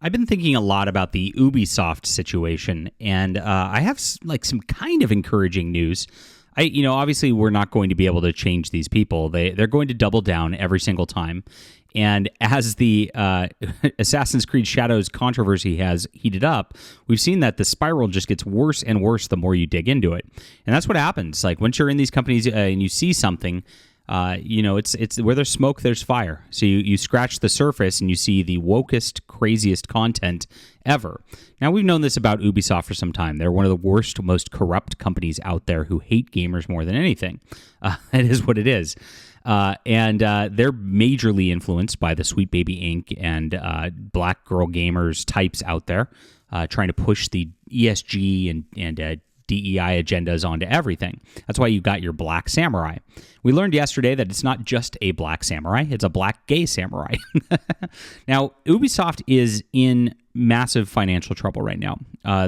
I've been thinking a lot about the Ubisoft situation, and I have some kind of encouraging news. Obviously we're not going to be able to change these people. They're going to double down every single time. And as the Assassin's Creed Shadows controversy has heated up, we've seen that the spiral just gets worse and worse the more you dig into it. And that's what happens. Like once you're in these companies and you see something, it's where there's smoke, there's fire. So you scratch the surface and you see the wokest, craziest content ever. Now, we've known this about Ubisoft for some time. They're one of the worst, most corrupt companies out there who hate gamers more than anything. It is what it is. And they're majorly influenced by the Sweet Baby Inc. and Black Girl Gamers types out there, trying to push the ESG and DEI agendas onto everything. That's why you got your Black Samurai. We learned yesterday that it's not just a Black Samurai, it's a Black Gay Samurai. Now, Ubisoft is in massive financial trouble right now.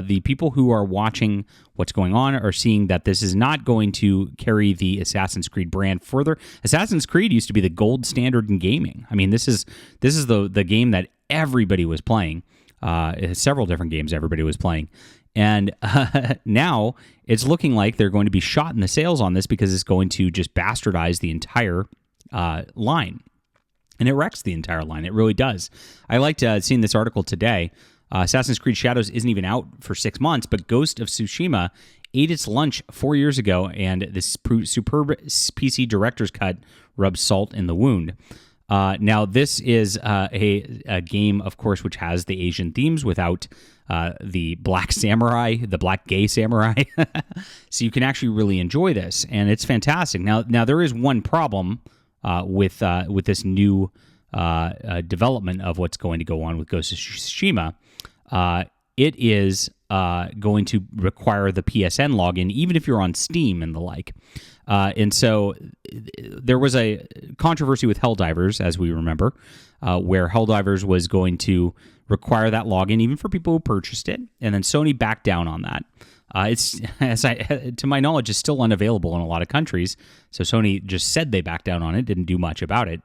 The people who are watching what's going on are seeing that this is not going to carry the Assassin's Creed brand further. Assassin's Creed used to be the gold standard in gaming. I mean, this is the game that everybody was playing. Several different games everybody was playing. And now it's looking like they're going to be shot in the sails on this because it's going to just bastardize the entire line. And it wrecks the entire line. It really does. I liked seeing this article today. Assassin's Creed Shadows isn't even out for 6 months, but Ghost of Tsushima ate its lunch 4 years ago, and this superb PC director's cut rubs salt in the wound. Now, this is a game, of course, which has the Asian themes without the Black Samurai, the Black Gay Samurai. So you can actually really enjoy this, and it's fantastic. Now there is one problem with this new development of what's going to go on with Ghost of Tsushima. It is going to require the PSN login, even if you're on Steam and the like. And so there was a controversy with Helldivers, as we remember, where Helldivers was going to require that login even for people who purchased it, and then Sony backed down on that. It's, to my knowledge, is still unavailable in a lot of countries. So Sony just said they backed down on it, didn't do much about it.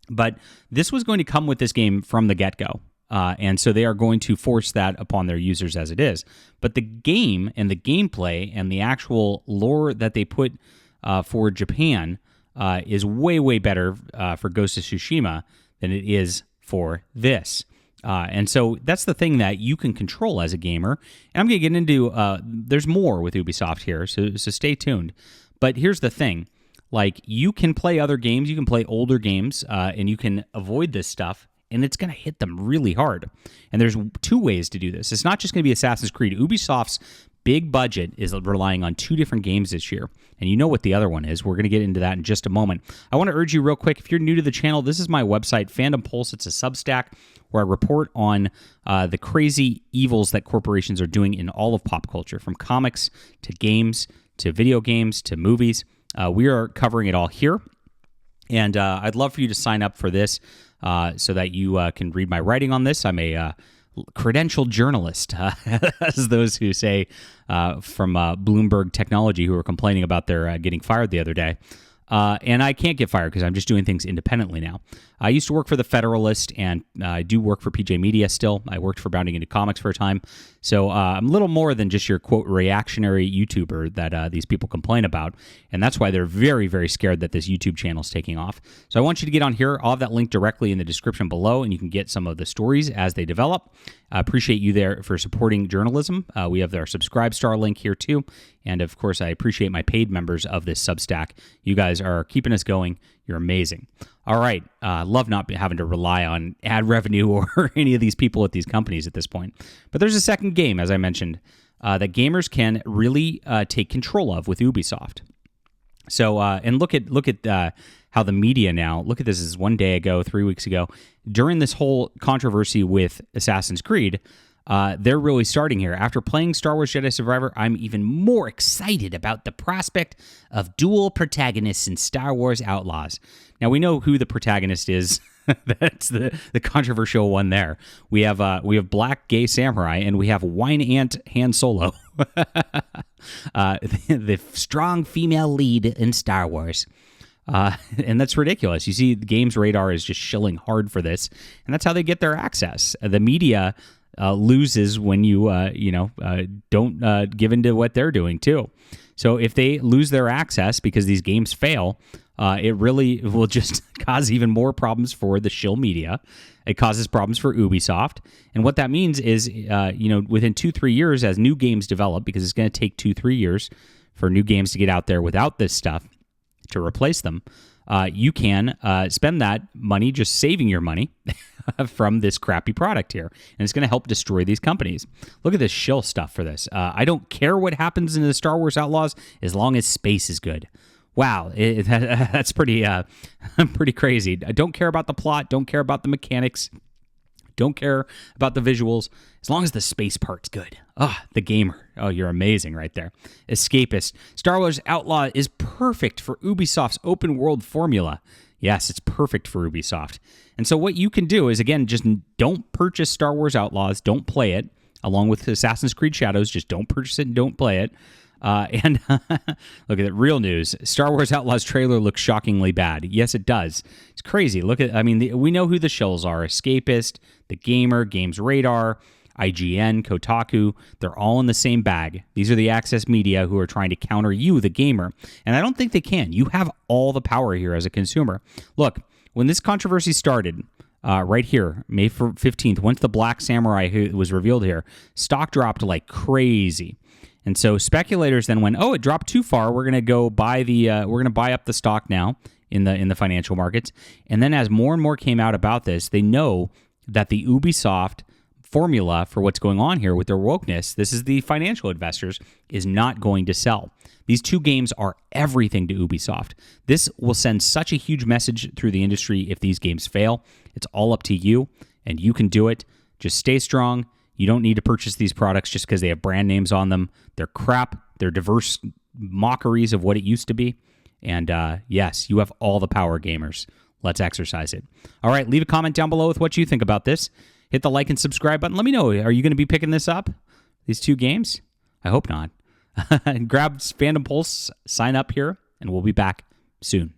But this was going to come with this game from the get-go. And so they are going to force that upon their users as it is. But the game and the gameplay and the actual lore that they put for Japan is way, way better for Ghost of Tsushima than it is for this. And so that's the thing that you can control as a gamer. And I'm going to get into, there's more with Ubisoft here, so stay tuned. But here's the thing. Like, you can play other games, you can play older games, and you can avoid this stuff, and it's going to hit them really hard. And there's two ways to do this. It's not just going to be Assassin's Creed. Ubisoft's big budget is relying on 2 different games this year. And you know what the other one is. We're going to get into that in just a moment. I want to urge you real quick, if you're new to the channel, this is my website, Fandom Pulse. It's a Substack where I report on the crazy evils that corporations are doing in all of pop culture, from comics to games to video games to movies. We are covering it all here. And I'd love for you to sign up for this so that you can read my writing on this. I'm a credentialed journalist, as those who say from Bloomberg Technology, who were complaining about their getting fired the other day. And I can't get fired because I'm just doing things independently now. I used to work for The Federalist, and I do work for PJ Media still. I worked for Bounding Into Comics for a time. So I'm a little more than just your, quote, reactionary YouTuber that these people complain about. And that's why they're very, very scared that this YouTube channel is taking off. So I want you to get on here. I'll have that link directly in the description below, and you can get some of the stories as they develop. I appreciate you there for supporting journalism. We have our Subscribe Star link here too. And of course, I appreciate my paid members of this Substack. You guys are keeping us going. You're amazing. All right. Love not having to rely on ad revenue or any of these people at these companies at this point. But there's a second game, as I mentioned, that gamers can really take control of with Ubisoft. So, and look at how the media now, look at this, is 1 day ago, 3 weeks ago, during this whole controversy with Assassin's Creed, they're really starting here. After playing Star Wars Jedi Survivor, I'm even more excited about the prospect of dual protagonists in Star Wars Outlaws. Now, we know who the protagonist is. That's the controversial one there. We have Black Gay Samurai, and we have Wine Ant Han Solo. The strong female lead in Star Wars. And that's ridiculous. You see, the Games Radar is just shilling hard for this, and that's how they get their access. The media loses when you don't give into what they're doing too. So if they lose their access because these games fail, it really will just cause even more problems for the shill media. It causes problems for Ubisoft. And what that means is, within 2-3 years, as new games develop, because it's going to take 2-3 years for new games to get out there without this stuff to replace them, you can spend that money just saving your money from this crappy product here. And it's going to help destroy these companies. Look at this shill stuff for this. I don't care what happens in the Star Wars Outlaws as long as space is good. Wow, that's pretty crazy. I don't care about the plot, don't care about the mechanics, don't care about the visuals, as long as the space part's good. The gamer. Oh, you're amazing right there. Escapist. Star Wars Outlaw is perfect for Ubisoft's open world formula. Yes, it's perfect for Ubisoft. And so what you can do is, again, just don't purchase Star Wars Outlaws, don't play it, along with Assassin's Creed Shadows, just don't purchase it and don't play it. And look at it. Real news. Star Wars Outlaws trailer looks shockingly bad. Yes, it does. It's crazy. We know who the shills are. Escapist, The Gamer, Games Radar, IGN, Kotaku. They're all in the same bag. These are the access media who are trying to counter you, the gamer. And I don't think they can. You have all the power here as a consumer. Look, when this controversy started, right here, May 15th, once the Black Samurai was revealed here, stock dropped like crazy. And so speculators then went, it dropped too far. We're going to go buy we're going to buy up the stock now in the financial markets. And then as more and more came out about this, they know that the Ubisoft formula for what's going on here with their wokeness, this is the financial investors, is not going to sell. These two games are everything to Ubisoft. This will send such a huge message through the industry if these games fail. It's all up to you, and you can do it. Just stay strong. You don't need to purchase these products just because they have brand names on them. They're crap. They're diverse mockeries of what it used to be. And yes, you have all the power, gamers. Let's exercise it. All right, leave a comment down below with what you think about this. Hit the like and subscribe button. Let me know. Are you going to be picking this up? These two games? I hope not. Grab Fandom Pulse, sign up here, and we'll be back soon.